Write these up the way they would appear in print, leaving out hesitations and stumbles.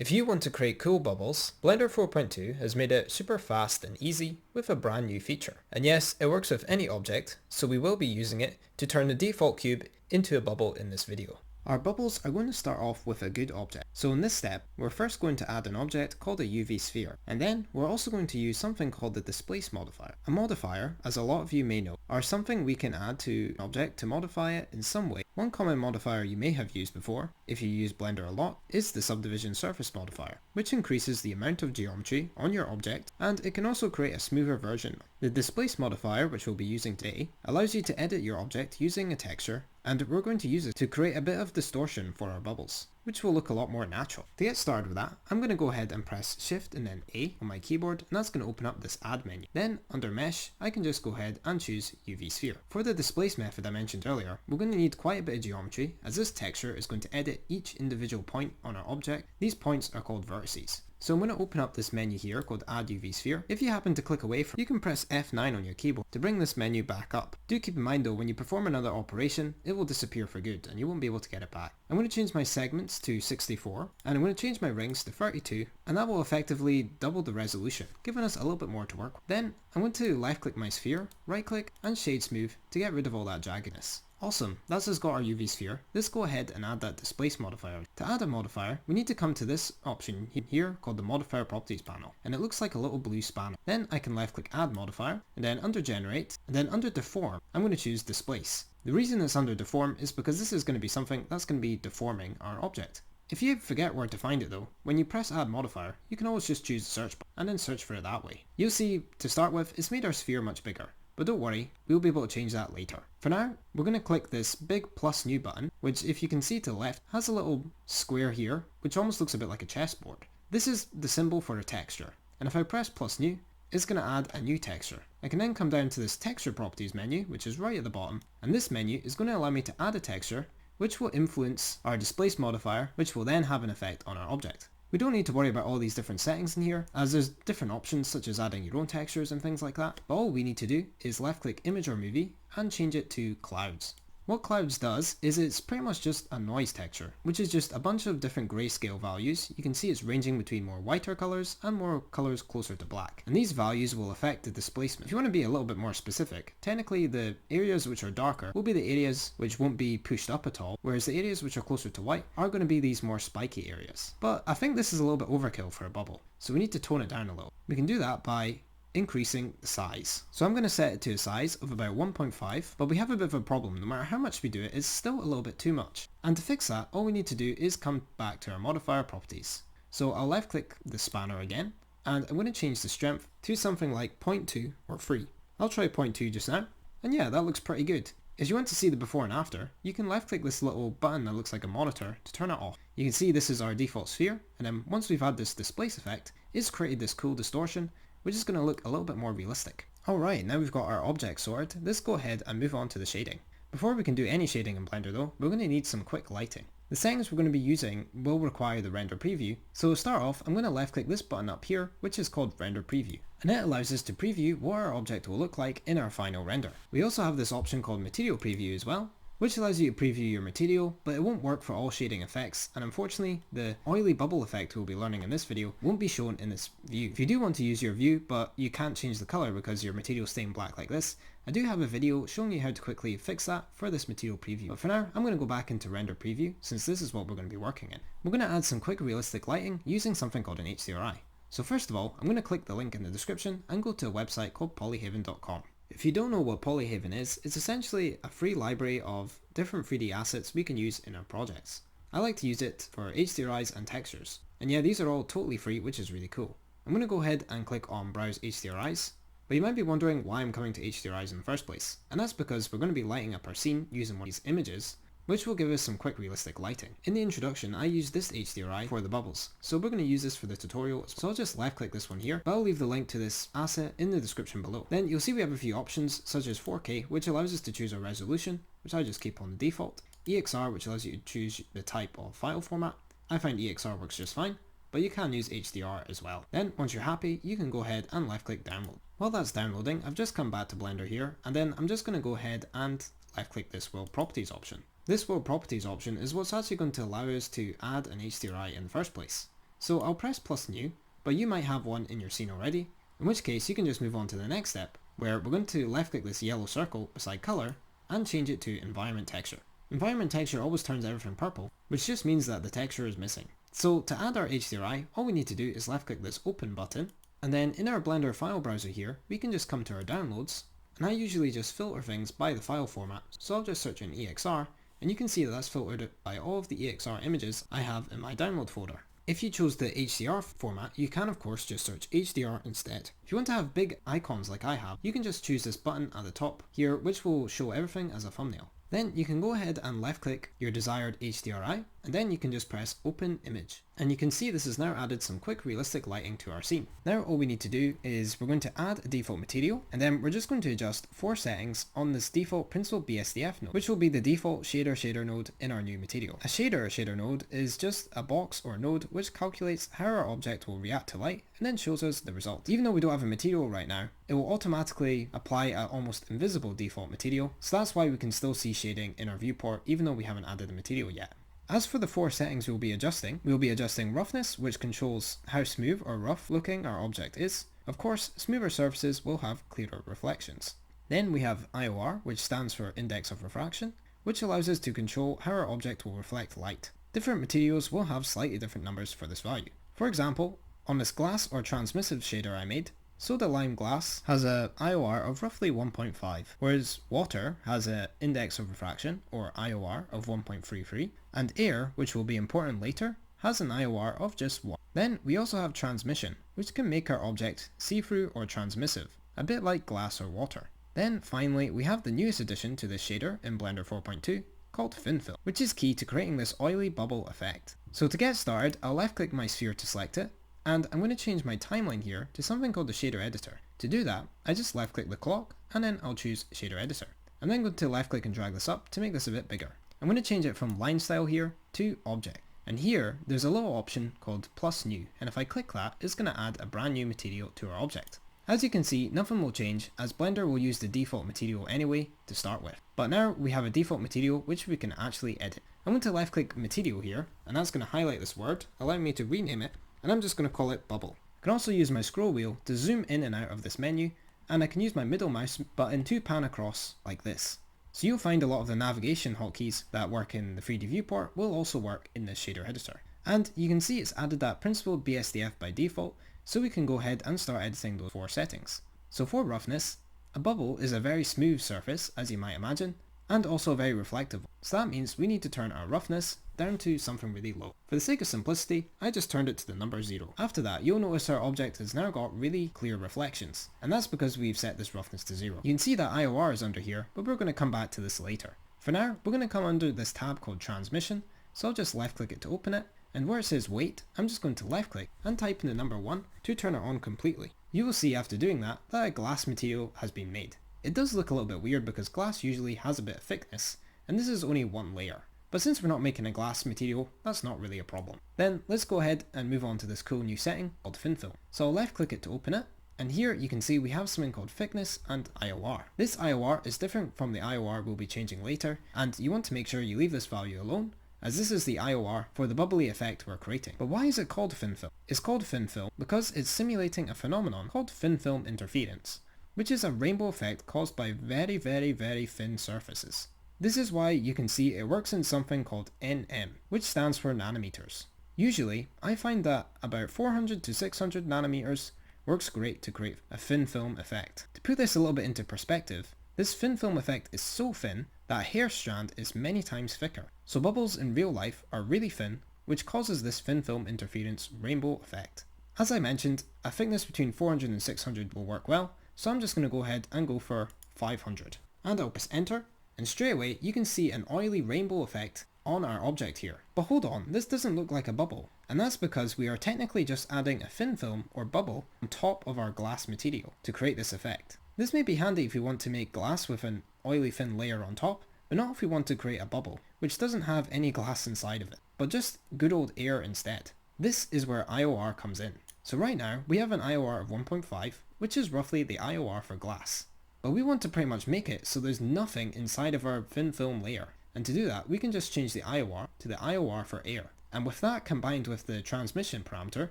If you want to create cool bubbles, Blender 4.2 has made it super fast and easy with a brand new feature. And yes, it works with any object, so we will be using it to turn the default cube into a bubble in this video. Our bubbles are going to start off with a good object. So in this step, we're first going to add an object called a UV sphere. And then we're also going to use something called the displace modifier. A modifier, as a lot of you may know, are something we can add to an object to modify it in some way. One common modifier you may have used before, if you use Blender a lot, is the subdivision surface modifier, which increases the amount of geometry on your object, and it can also create a smoother version. The displace modifier, which we'll be using today, allows you to edit your object using a texture, and we're going to use it to create a bit of distortion for our bubbles, which will look a lot more natural. To get started with that, I'm going to go ahead and press Shift and then A on my keyboard, and that's going to open up this add menu. Then under mesh, I can just go ahead and choose UV sphere. For the displace method I mentioned earlier, we're going to need quite a bit of geometry, as this texture is going to edit each individual point on our object. These points are called vertices. So I'm going to open up this menu here called Add UV Sphere. If you happen to click away from it, you can press F9 on your keyboard to bring this menu back up. Do keep in mind though, when you perform another operation, it will disappear for good and you won't be able to get it back. I'm going to change my segments to 64 and I'm going to change my rings to 32, and that will effectively double the resolution, giving us a little bit more to work with. Then I'm going to left click my sphere, right click and shade smooth to get rid of all that jaggedness. Awesome, that's just got our UV sphere. Let's go ahead and add that displace modifier. To add a modifier, we need to come to this option here called the modifier properties panel, and it looks like a little blue spanner. Then I can left click add modifier, and then under generate, and then under deform, I'm going to choose displace. The reason it's under deform is because this is going to be something that's going to be deforming our object. If you forget where to find it though, when you press add modifier, you can always just choose the search button and then search for it that way. You'll see, to start with, it's made our sphere much bigger. But don't worry, we'll be able to change that later. For now, we're going to click this big plus new button, which if you can see to the left, has a little square here, which almost looks a bit like a chessboard. This is the symbol for a texture, and if I press plus new, it's going to add a new texture. I can then come down to this texture properties menu, which is right at the bottom, and this menu is going to allow me to add a texture, which will influence our displace modifier, which will then have an effect on our object. We don't need to worry about all these different settings in here, as there's different options such as adding your own textures and things like that, but all we need to do is left click image or movie and change it to clouds. What clouds does is it's pretty much just a noise texture, which is just a bunch of different grayscale values. You can see it's ranging between more whiter colors and more colors closer to black. And these values will affect the displacement. If you want to be a little bit more specific, technically the areas which are darker will be the areas which won't be pushed up at all, whereas the areas which are closer to white are going to be these more spiky areas. But I think this is a little bit overkill for a bubble, so we need to tone it down a little. We can do that by increasing the size. So I'm going to set it to a size of about 1.5, but we have a bit of a problem. No matter how much we do it, it's still a little bit too much. And to fix that, all we need to do is come back to our modifier properties. So I'll left click the spanner again, and I'm going to change the strength to something like 0.2 or 3. I'll try 0.2 just now, and yeah, that looks pretty good. If you want to see the before and after, you can left click this little button that looks like a monitor to turn it off. You can see this is our default sphere, and then once we've had this displace effect, it's created this cool distortion, which is going to look a little bit more realistic. Alright, now we've got our object sorted, let's go ahead and move on to the shading. Before we can do any shading in Blender though, we're going to need some quick lighting. The settings we're going to be using will require the render preview, so to start off I'm going to left click this button up here, which is called render preview, and it allows us to preview what our object will look like in our final render. We also have this option called material preview as well, which allows you to preview your material, but it won't work for all shading effects, and unfortunately the oily bubble effect we'll be learning in this video won't be shown in this view. If you do want to use your view but you can't change the colour because your material is staying black like this, I do have a video showing you how to quickly fix that for this material preview. But for now, I'm going to go back into render preview since this is what we're going to be working in. We're going to add some quick realistic lighting using something called an HDRI. So first of all, I'm going to click the link in the description and go to a website called polyhaven.com. If you don't know what Polyhaven is, it's essentially a free library of different 3D assets we can use in our projects. I like to use it for HDRIs and textures. And yeah, these are all totally free, which is really cool. I'm going to go ahead and click on Browse HDRIs, but you might be wondering why I'm coming to HDRIs in the first place. And that's because we're going to be lighting up our scene using one of these images, which will give us some quick realistic lighting. In the introduction, I used this HDRI for the bubbles, so we're going to use this for the tutorial, so I'll just left click this one here, but I'll leave the link to this asset in the description below. Then you'll see we have a few options, such as 4K, which allows us to choose our resolution, which I just keep on the default, EXR, which allows you to choose the type of file format. I find EXR works just fine, but you can use HDR as well. Then once you're happy, you can go ahead and left click download. While that's downloading, I've just come back to Blender here, and then I'm just going to go ahead and left click this world properties option. This world properties option is what's actually going to allow us to add an HDRI in the first place. So I'll press plus new, but you might have one in your scene already, in which case you can just move on to the next step, where we're going to left click this yellow circle beside color and change it to environment texture. Environment texture always turns everything purple, which just means that the texture is missing. So to add our HDRI, all we need to do is left click this open button, and then in our Blender file browser here, we can just come to our downloads, and I usually just filter things by the file format, so I'll just search in EXR, and you can see that that's filtered by all of the EXR images I have in my download folder. If you chose the HDR format, you can of course just search HDR instead. If you want to have big icons like I have, you can just choose this button at the top here, which will show everything as a thumbnail. Then you can go ahead and left click your desired HDRI, and then you can just press open image. And you can see this has now added some quick realistic lighting to our scene. Now all we need to do is we're going to add a default material, and then we're just going to adjust 4 settings on this default principled BSDF node, which will be the default shader node in our new material. A shader node is just a box or node which calculates how our object will react to light and then shows us the result. Even though we don't have a material right now, it will automatically apply an almost invisible default material, so that's why we can still see shading in our viewport even though we haven't added a material yet. As for the 4 settings we'll be adjusting roughness, which controls how smooth or rough looking our object is. Of course, smoother surfaces will have clearer reflections. Then we have IOR, which stands for index of refraction, which allows us to control how our object will reflect light. Different materials will have slightly different numbers for this value. For example, on this glass or transmissive shader I made, soda lime glass has a IOR of roughly 1.5, whereas water has an index of refraction, or IOR, of 1.33, and air, which will be important later, has an IOR of just 1. Then we also have transmission, which can make our object see-through or transmissive, a bit like glass or water. Then finally we have the newest addition to this shader in Blender 4.2, called thin film, which is key to creating this oily bubble effect. So to get started, I'll left click my sphere to select it, and I'm going to change my timeline here to something called the shader editor. To do that, I just left click the clock, and then I'll choose shader editor. I'm then going to left click and drag this up to make this a bit bigger. I'm going to change it from line style here to object. And here, there's a little option called plus new, and if I click that, it's going to add a brand new material to our object. As you can see, nothing will change as Blender will use the default material anyway to start with. But now we have a default material which we can actually edit. I'm going to left click material here, and that's going to highlight this word, allowing me to rename it, and I'm just going to call it bubble. I can also use my scroll wheel to zoom in and out of this menu, and I can use my middle mouse button to pan across like this. So you'll find a lot of the navigation hotkeys that work in the 3D viewport will also work in this shader editor. And you can see it's added that principled BSDF by default, so we can go ahead and start editing those 4 settings. So for roughness, a bubble is a very smooth surface, as you might imagine, and also very reflective. So that means we need to turn our roughness down to something really low. For the sake of simplicity, I just turned it to the number 0. After that, you'll notice our object has now got really clear reflections, and that's because we've set this roughness to 0. You can see that IOR is under here, but we're going to come back to this later. For now, we're going to come under this tab called transmission, so I'll just left click it to open it, and where it says weight, I'm just going to left click and type in the number 1 to turn it on completely. You will see after doing that a glass material has been made. It does look a little bit weird because glass usually has a bit of thickness, and this is only 1 layer. But since we're not making a glass material, that's not really a problem. Then let's go ahead and move on to this cool new setting called thin film. So I'll left click it to open it, and here you can see we have something called thickness and IOR. This IOR is different from the IOR we'll be changing later, and you want to make sure you leave this value alone, as this is the IOR for the bubbly effect we're creating. But why is it called thin film? It's called thin film because it's simulating a phenomenon called thin film interference, which is a rainbow effect caused by very thin surfaces. This is why you can see it works in something called NM, which stands for nanometers. Usually, I find that about 400 to 600 nanometers works great to create a thin film effect. To put this a little bit into perspective, this thin film effect is so thin that a hair strand is many times thicker. So bubbles in real life are really thin, which causes this thin film interference rainbow effect. As I mentioned, a thickness between 400 and 600 will work well, so I'm just going to go ahead and go for 500. And I'll press enter, and straight away you can see an oily rainbow effect on our object here. But hold on, this doesn't look like a bubble, and that's because we are technically just adding a thin film or bubble on top of our glass material to create this effect. This may be handy if we want to make glass with an oily thin layer on top, but not if we want to create a bubble, which doesn't have any glass inside of it, but just good old air instead. This is where IOR comes in. So right now, we have an IOR of 1.5, which is roughly the IOR for glass. But we want to pretty much make it so there's nothing inside of our thin film layer. And to do that, we can just change the IOR to the IOR for air. And with that combined with the transmission parameter,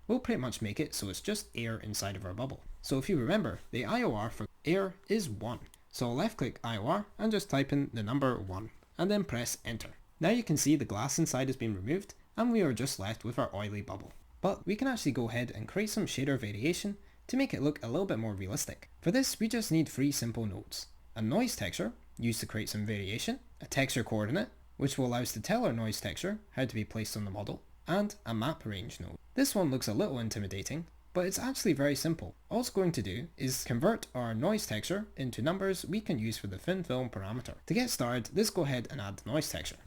we'll pretty much make it so it's just air inside of our bubble. So if you remember, the IOR for air is 1. So I'll left click IOR and just type in the number 1 and then press enter. Now you can see the glass inside has been removed and we are just left with our oily bubble. But we can actually go ahead and create some shader variation to make it look a little bit more realistic. For this we just need 3 simple nodes. A noise texture, used to create some variation, a texture coordinate, which will allow us to tell our noise texture how to be placed on the model, and a map range node. This one looks a little intimidating, but it's actually very simple. All it's going to do is convert our noise texture into numbers we can use for the thin film parameter. To get started, let's go ahead and add the noise texture.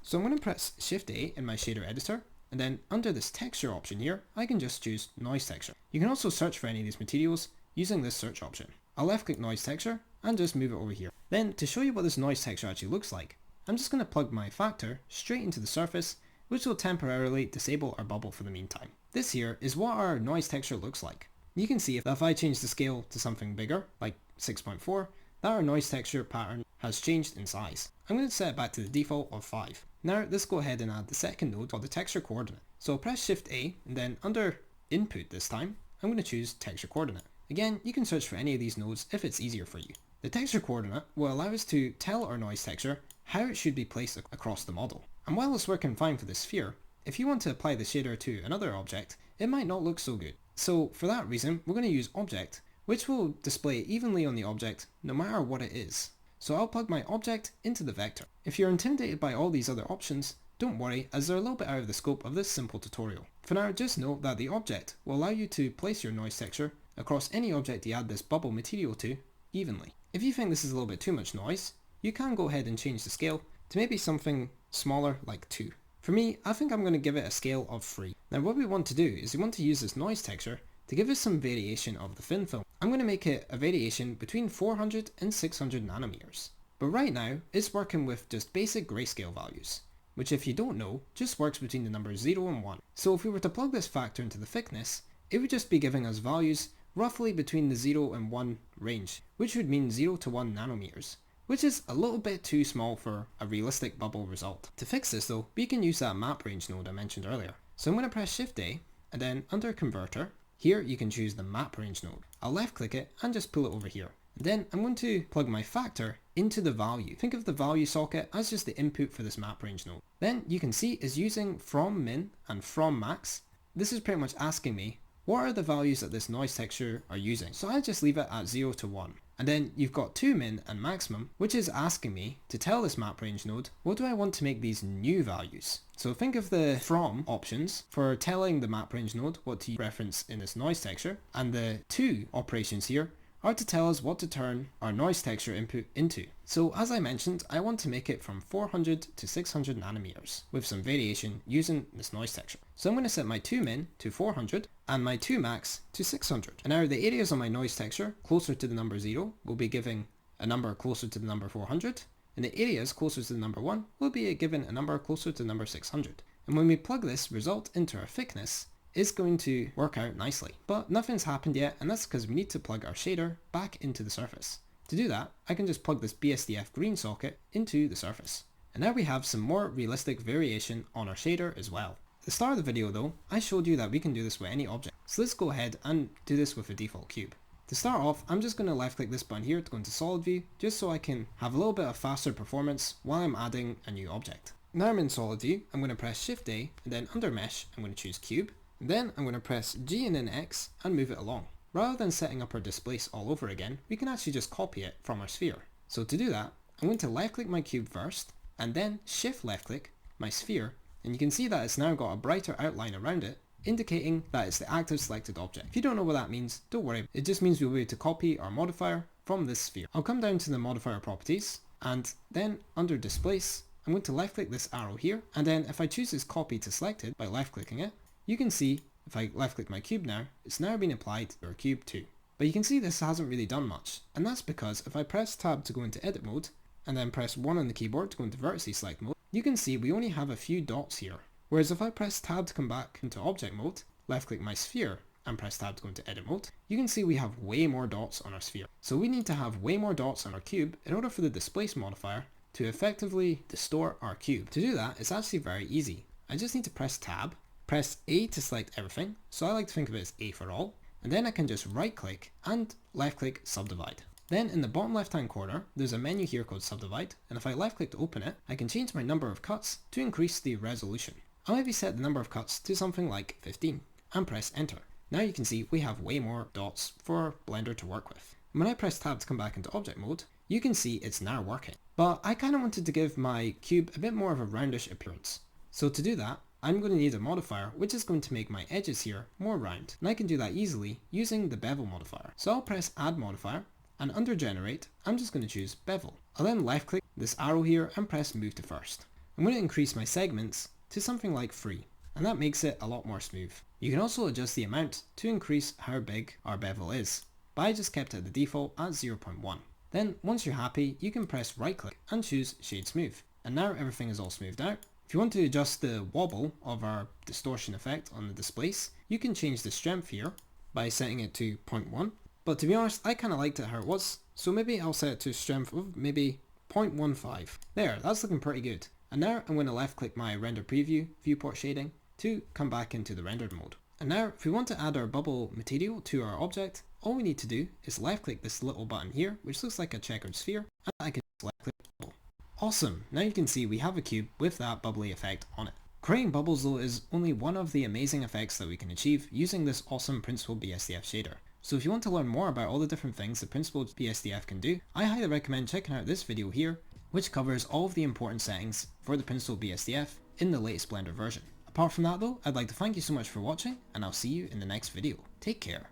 So I'm going to press Shift A in my shader editor, and then under this texture option here, I can just choose noise texture. You can also search for any of these materials using this search option. I'll left click noise texture and just move it over here. Then to show you what this noise texture actually looks like, I'm just going to plug my factor straight into the surface, which will temporarily disable our bubble for the meantime. This here is what our noise texture looks like. You can see that if I change the scale to something bigger, like 6.4, that our noise texture pattern has changed in size. I'm going to set it back to the default of 5. Now let's go ahead and add the second node called the texture coordinate. So I'll press Shift A and then under input this time, I'm going to choose texture coordinate. Again, you can search for any of these nodes if it's easier for you. The texture coordinate will allow us to tell our noise texture how it should be placed across the model. And while it's working fine for the sphere, if you want to apply the shader to another object, it might not look so good. So for that reason, we're going to use object, which will display evenly on the object no matter what it is. So I'll plug my object into the vector. If you're intimidated by all these other options, don't worry, as they're a little bit out of the scope of this simple tutorial. For now, just note that the object will allow you to place your noise texture across any object you add this bubble material to evenly. If you think this is a little bit too much noise, you can go ahead and change the scale to maybe something smaller like 2. For me, I think I'm going to give it a scale of 3. Now what we want to do is we want to use this noise texture to give us some variation of the thin film. I'm going to make it a variation between 400 and 600 nanometers. But right now, it's working with just basic grayscale values, which if you don't know, just works between the numbers 0 and 1. So if we were to plug this factor into the thickness, it would just be giving us values roughly between the 0 and 1 range, which would mean 0 to 1 nanometers, which is a little bit too small for a realistic bubble result. To fix this though, we can use that map range node I mentioned earlier. So I'm going to press Shift A, and then under Converter, here you can choose the map range node. I'll left click it and just pull it over here. Then I'm going to plug my factor into the value. Think of the value socket as just the input for this map range node. Then you can see is using from min and from max. This is pretty much asking me what are the values that this noise texture are using. So I just leave it at 0 to 1. And then you've got to min and maximum, which is asking me to tell this map range node, what do I want to make these new values? So think of the from options for telling the map range node what to reference in this noise texture, and the to operations here are to tell us what to turn our noise texture input into. So as I mentioned, I want to make it from 400 to 600 nanometers with some variation using this noise texture. So I'm going to set my to min to 400 and my to max to 600. And now the areas on my noise texture closer to the number 0 will be giving a number closer to the number 400, and the areas closer to the number 1 will be given a number closer to the number 600. And when we plug this result into our thickness, it's going to work out nicely. But nothing's happened yet, and that's because we need to plug our shader back into the surface. To do that, I can just plug this BSDF green socket into the surface. And now we have some more realistic variation on our shader as well. At the start of the video though, I showed you that we can do this with any object. So let's go ahead and do this with a default cube. To start off, I'm just going to left click this button here to go into solid view, just so I can have a little bit of faster performance while I'm adding a new object. Now I'm in solid view, I'm going to press Shift A, and then under mesh, I'm going to choose cube. Then I'm going to press G and then X and move it along. Rather than setting up our displace all over again, we can actually just copy it from our sphere. So to do that, I'm going to left click my cube first, and then shift left click my sphere, and you can see that it's now got a brighter outline around it, indicating that it's the active selected object. If you don't know what that means, don't worry, it just means we'll be able to copy our modifier from this sphere. I'll come down to the modifier properties, and then under displace, I'm going to left click this arrow here, and then if I choose this copy to selected by left clicking it, you can see if I left click my cube now, it's now been applied to our cube too. But you can see this hasn't really done much, and that's because if I press tab to go into edit mode, and then press 1 on the keyboard to go into vertices select mode, you can see we only have a few dots here. Whereas if I press tab to come back into object mode, left click my sphere, and press tab to go into edit mode, you can see we have way more dots on our sphere. So we need to have way more dots on our cube in order for the displace modifier to effectively distort our cube. To do that, it's actually very easy. I just need to press tab, press A to select everything, so I like to think of it as A for all, and then I can just right click and left click subdivide. Then in the bottom left hand corner, there's a menu here called subdivide, and if I left click to open it, I can change my number of cuts to increase the resolution. I'll maybe set the number of cuts to something like 15 and press enter. Now you can see we have way more dots for Blender to work with. And when I press tab to come back into object mode, you can see it's now working. But I kind of wanted to give my cube a bit more of a roundish appearance. So to do that, I'm going to need a modifier which is going to make my edges here more round, and I can do that easily using the bevel modifier. So I'll press add modifier, and under generate, I'm just going to choose bevel. I'll then left click this arrow here and press move to first. I'm going to increase my segments to something like 3, and that makes it a lot more smooth. You can also adjust the amount to increase how big our bevel is, but I just kept it at the default at 0.1. Then once you're happy, you can press right click and choose shade smooth, and now everything is all smoothed out. If you want to adjust the wobble of our distortion effect on the displace, you can change the strength here by setting it to 0.1. But to be honest, I kind of liked it how it was, so maybe I'll set it to a strength of maybe 0.15. There, that's looking pretty good. And now I'm going to left click my render preview viewport shading to come back into the rendered mode. And now if we want to add our bubble material to our object, all we need to do is left click this little button here, which looks like a checkered sphere, and I can just left click bubble. Awesome, now you can see we have a cube with that bubbly effect on it. Creating bubbles though is only one of the amazing effects that we can achieve using this awesome Principled BSDF shader. So if you want to learn more about all the different things the Principled BSDF can do, I highly recommend checking out this video here, which covers all of the important settings for the Principled BSDF in the latest Blender version. Apart from that though, I'd like to thank you so much for watching, and I'll see you in the next video. Take care.